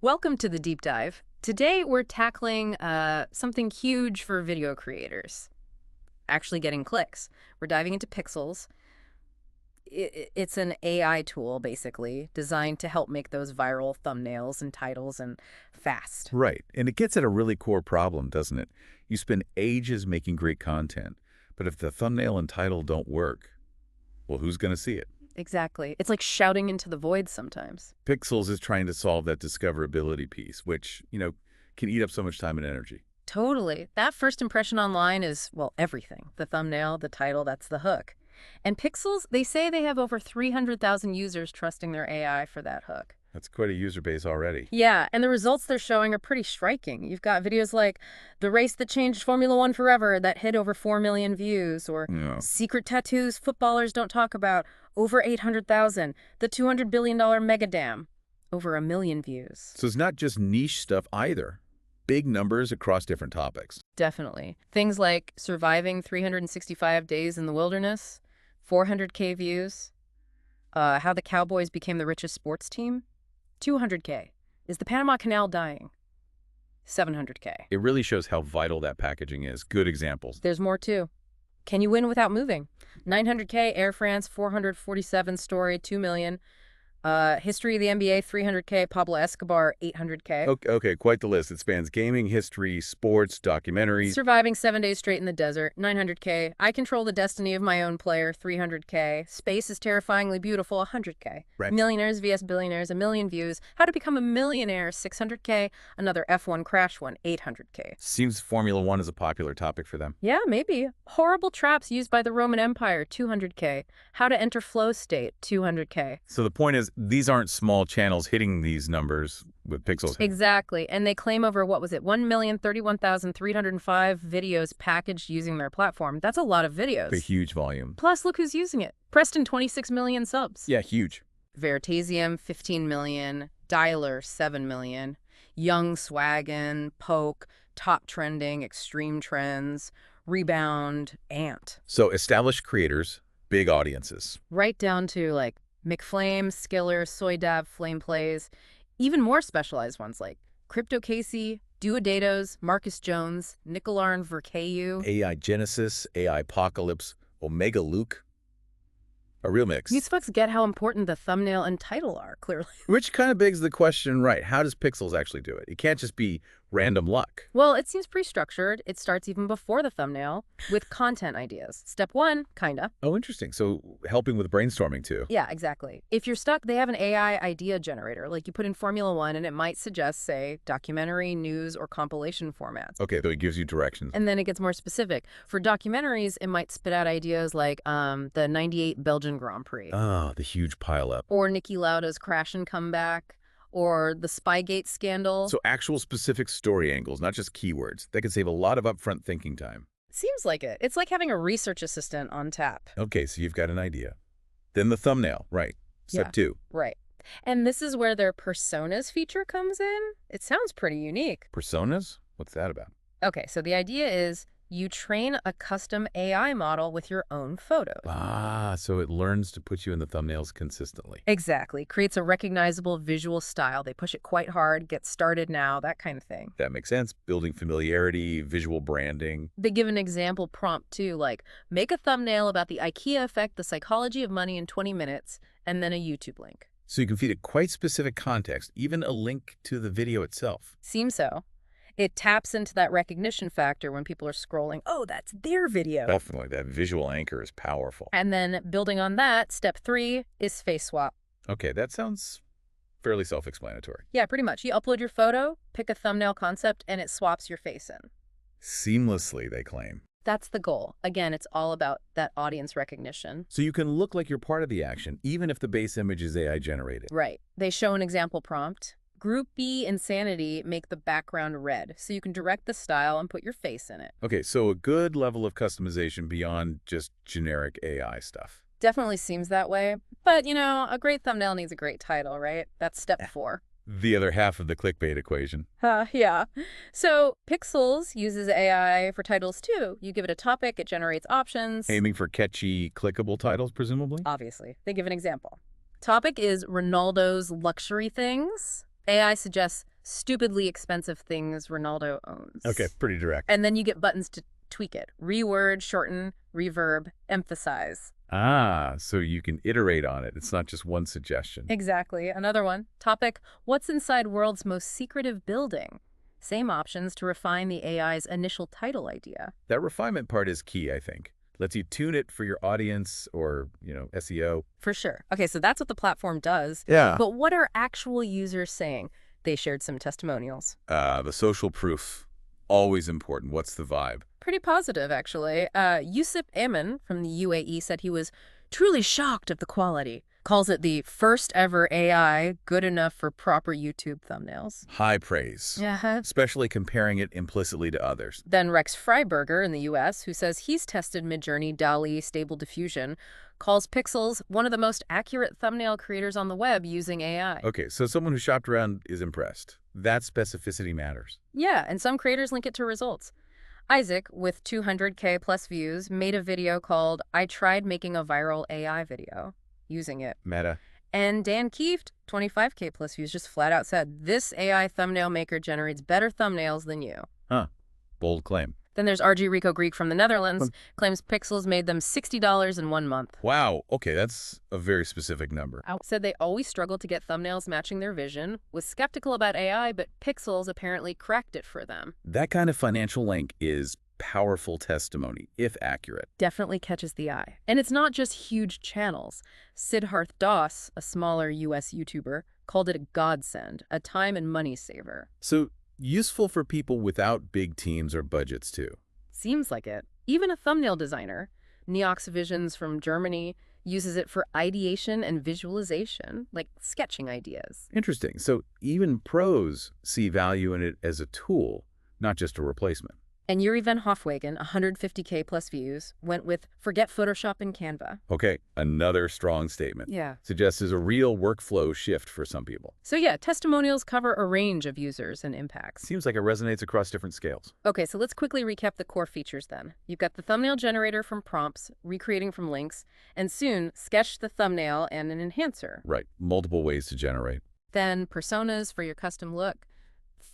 Welcome to the deep dive. Today we're tackling something huge for video creators, actually getting clicks. We're diving into Pixels. It's an AI tool, basically, designed to help make those viral thumbnails and titles and fast. Right. And it gets at a really core problem, doesn't it? You spend ages making great content, but if the thumbnail and title don't work, well, who's going to see it? Exactly. It's like shouting into the void sometimes. Pixels is trying to solve that discoverability piece, which, can eat up so much time and energy. Totally. That first impression online is, well, everything. The thumbnail, the title, that's the hook. And Pixels, they say they have over 300,000 users trusting their AI for that hook. That's quite a user base already. Yeah, and the results they're showing are pretty striking. You've got videos like The Race That Changed Formula One Forever that hit over 4 million views, or Yeah. Secret Tattoos Footballers Don't Talk About, over 800,000. The $200 billion mega dam, over 1 million views. So it's not just niche stuff either. Big numbers across different topics. Definitely. Things like Surviving 365 Days in the Wilderness, 400K views. How the Cowboys became the richest sports team, 200K. Is the Panama Canal dying? 700K. It really shows how vital that packaging is. Good examples. There's more too. Can you win without moving? 900K, Air France, 447 story, 2 million. History of the NBA, 300K. Pablo Escobar, 800K. Okay, quite the list. It spans gaming, history, sports, documentaries. Surviving 7 days straight in the desert, 900K. I control the destiny of my own player, 300K. Space is terrifyingly beautiful, 100K. Right. Millionaires vs. billionaires, 1 million views. How to become a millionaire, 600K. Another F1 crash one, 800K. Seems Formula One is a popular topic for them. Yeah, maybe. Horrible traps used by the Roman Empire, 200K. How to enter flow state, 200K. So the point is, these aren't small channels hitting these numbers with Pixels. Exactly. And they claim over, 1,031,305 videos packaged using their platform. That's a lot of videos. A huge volume. Plus, look who's using it. Preston, 26 million subs. Yeah, huge. Veritasium, 15 million. Dialer, 7 million. Young Swaggin, Poke, Top Trending, Extreme Trends, Rebound, Ant. So established creators, big audiences. Right down to, like, McFlame, Skiller, Soydab, Flame Plays, even more specialized ones like Crypto Casey, Duodatos, Marcus Jones, Nicolarn Verkeyu. AI Genesis, AI Apocalypse, Omega Luke. A real mix. These folks get how important the thumbnail and title are, clearly. Which kind of begs the question, right, how does Pixels actually do it? It can't just be random luck. Well, it seems pre-structured. It starts even before the thumbnail with content ideas. Step 1, kinda. Oh, interesting. So helping with brainstorming too. Yeah, exactly. If you're stuck, they have an AI idea generator. Like you put in Formula One and it might suggest, say, documentary, news, or compilation formats. Okay, so it gives you directions. And then it gets more specific. For documentaries, it might spit out ideas like the 98 Belgian Grand Prix. Oh, the huge pileup. Or Niki Lauda's crash and comeback. Or the Spygate scandal. So actual specific story angles, not just keywords. That can save a lot of upfront thinking time. Seems like it. It's like having a research assistant on tap. Okay, so you've got an idea. Then the thumbnail, right. Step 2. Right. And this is where their personas feature comes in. It sounds pretty unique. Personas? What's that about? Okay, so the idea is you train a custom AI model with your own photos. Ah, so it learns to put you in the thumbnails consistently. Exactly. Creates a recognizable visual style. They push it quite hard, get started now, that kind of thing. That makes sense. Building familiarity, visual branding. They give an example prompt too, like make a thumbnail about the IKEA effect, the psychology of money in 20 minutes, and then a YouTube link. So you can feed it quite specific context, even a link to the video itself. Seems so. It taps into that recognition factor when people are scrolling. Oh, that's their video. Definitely. That visual anchor is powerful. And then building on that, step 3 is FaceSwap. Okay, that sounds fairly self-explanatory. Yeah, pretty much. You upload your photo, pick a thumbnail concept, and it swaps your face in. Seamlessly, they claim. That's the goal. Again, it's all about that audience recognition. So you can look like you're part of the action, even if the base image is AI generated. Right. They show an example prompt. Group B Insanity, make the background red, so you can direct the style and put your face in it. Okay, so a good level of customization beyond just generic AI stuff. Definitely seems that way. But, a great thumbnail needs a great title, right? That's step 4. The other half of the clickbait equation. Yeah. So Pixels uses AI for titles too. You give it a topic, it generates options. Aiming for catchy, clickable titles, presumably? Obviously. They give an example. Topic is Ronaldo's luxury things. AI suggests stupidly expensive things Ronaldo owns. Okay, pretty direct. And then you get buttons to tweak it. Reword, shorten, reverb, emphasize. Ah, so you can iterate on it. It's not just one suggestion. Exactly. Another one. Topic, what's inside world's most secretive building? Same options to refine the AI's initial title idea. That refinement part is key, I think. Lets you tune it for your audience or, SEO. For sure. Okay, so that's what the platform does. Yeah. But what are actual users saying? They shared some testimonials. The social proof, always important. What's the vibe? Pretty positive, actually. Yusuf Amin from the UAE said he was truly shocked at the quality. Calls it the first ever AI good enough for proper YouTube thumbnails. High praise. Yeah. Especially comparing it implicitly to others. Then Rex Freiberger in the US, who says he's tested Midjourney, DALL-E, Stable Diffusion, calls Pikzels one of the most accurate thumbnail creators on the web using AI. Okay, so someone who shopped around is impressed. That specificity matters. Yeah, and some creators link it to results. Isaac, with 200K plus views, made a video called I Tried Making a Viral AI Video, using it. Meta. And Dan Kieft, 25K plus views, just flat out said, this AI thumbnail maker generates better thumbnails than you. Huh. Bold claim. Then there's RG Rico Greek from the Netherlands, claims Pikzels made them $60 in 1 month. Wow. Okay, that's a very specific number. Said they always struggled to get thumbnails matching their vision, was skeptical about AI, but Pikzels apparently cracked it for them. That kind of financial link is powerful testimony, if accurate. Definitely catches the eye. And it's not just huge channels. Siddharth Das, a smaller US YouTuber, called it a godsend, a time and money saver. So, useful for people without big teams or budgets, too. Seems like it. Even a thumbnail designer, Neox Visions from Germany, uses it for ideation and visualization, like sketching ideas. Interesting. So, even pros see value in it as a tool, not just a replacement. And Yuri Van Hofwegen, 150K plus views, went with forget Photoshop and Canva. Okay, another strong statement. Yeah. Suggests there's a real workflow shift for some people. So yeah, testimonials cover a range of users and impacts. Seems like it resonates across different scales. Okay, so let's quickly recap the core features then. You've got the thumbnail generator from prompts, recreating from links, and soon sketch the thumbnail and an enhancer. Right, multiple ways to generate. Then personas for your custom look,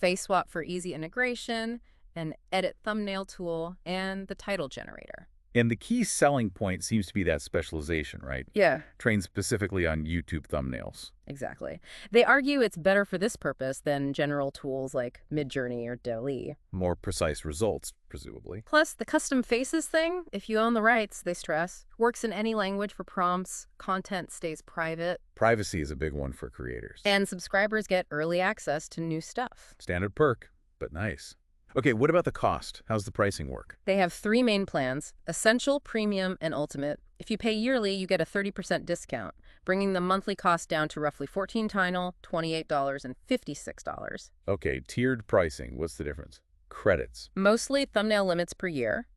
FaceSwap for easy integration, an edit thumbnail tool, and the title generator. And the key selling point seems to be that specialization, right? Yeah. Trained specifically on YouTube thumbnails. Exactly. They argue it's better for this purpose than general tools like Midjourney or DALL-E. More precise results, presumably. Plus, the custom faces thing, if you own the rights, they stress, works in any language for prompts, content stays private. Privacy is a big one for creators. And subscribers get early access to new stuff. Standard perk, but nice. Okay, what about the cost? How's the pricing work? They have 3 main plans, Essential, Premium, and Ultimate. If you pay yearly, you get a 30% discount, bringing the monthly cost down to roughly $14 $28 and $56. Okay, tiered pricing. What's the difference? Credits. Mostly thumbnail limits per year.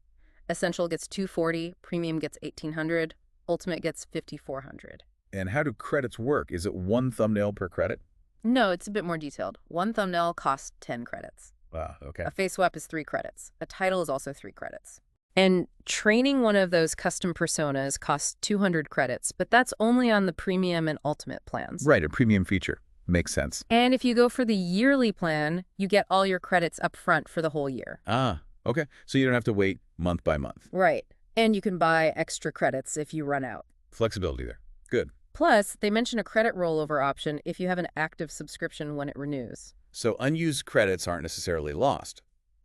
Essential gets $240, Premium gets $1,800, Ultimate gets $5,400. And how do credits work? Is it one thumbnail per credit? No, it's a bit more detailed. One thumbnail costs 10 credits. Wow, okay. A FaceSwap is 3 credits. A title is also 3 credits. And training one of those custom personas costs 200 credits, but that's only on the Premium and Ultimate plans. Right, a premium feature. Makes sense. And if you go for the yearly plan, you get all your credits up front for the whole year. Ah, okay. So you don't have to wait month by month. Right. And you can buy extra credits if you run out. Flexibility there. Good. Plus, they mention a credit rollover option if you have an active subscription when it renews. So unused credits aren't necessarily lost.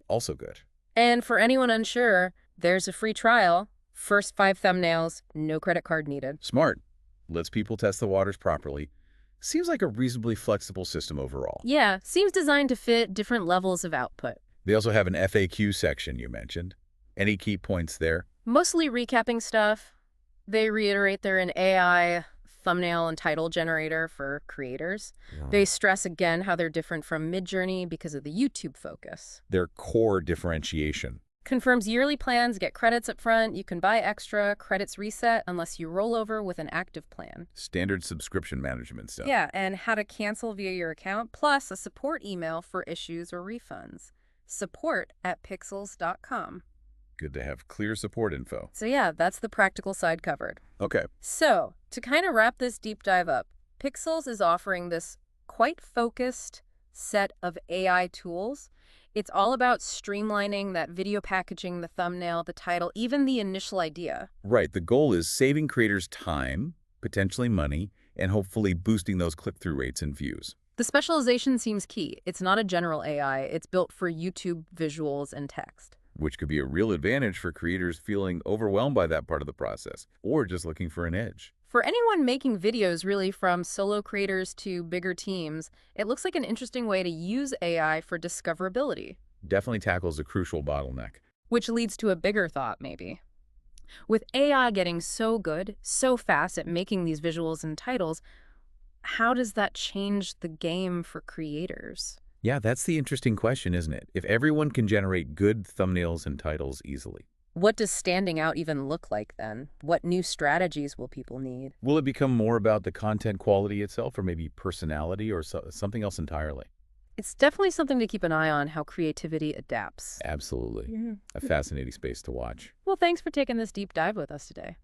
Also good. And for anyone unsure, there's a free trial. First 5 thumbnails, no credit card needed. Smart. Lets people test the waters properly. Seems like a reasonably flexible system overall. Yeah, seems designed to fit different levels of output. They also have an FAQ section you mentioned. Any key points there? Mostly recapping stuff. They reiterate they're an AI thumbnail and title generator for creators. Wow. They stress again how they're different from Midjourney because of the YouTube focus. Their core differentiation. Confirms yearly plans, get credits up front, you can buy extra, credits reset unless you roll over with an active plan. Standard subscription management stuff. Yeah, and how to cancel via your account, plus a support email for issues or refunds. support@pikzels.com. Good to have clear support info. So yeah, that's the practical side covered. Okay. So, to kind of wrap this deep dive up, Pikzels is offering this quite focused set of AI tools. It's all about streamlining that video packaging, the thumbnail, the title, even the initial idea. Right. The goal is saving creators time, potentially money, and hopefully boosting those click-through rates and views, The specialization seems key. It's not a general AI. It's built for YouTube visuals and text. which could be a real advantage for creators feeling overwhelmed by that part of the process or just looking for an edge. For anyone making videos, really from solo creators to bigger teams, it looks like an interesting way to use AI for discoverability, Definitely tackles a crucial bottleneck. which leads to a bigger thought, maybe. With AI getting so good, so fast at making these visuals and titles, how does that change the game for creators? Yeah, that's the interesting question, isn't it? If everyone can generate good thumbnails and titles easily, What does standing out even look like then? What new strategies will people need? will it become more about the content quality itself or maybe personality or something else entirely? It's definitely something to keep an eye on, how creativity adapts. Absolutely. Yeah. A fascinating space to watch. Well, thanks for taking this deep dive with us today.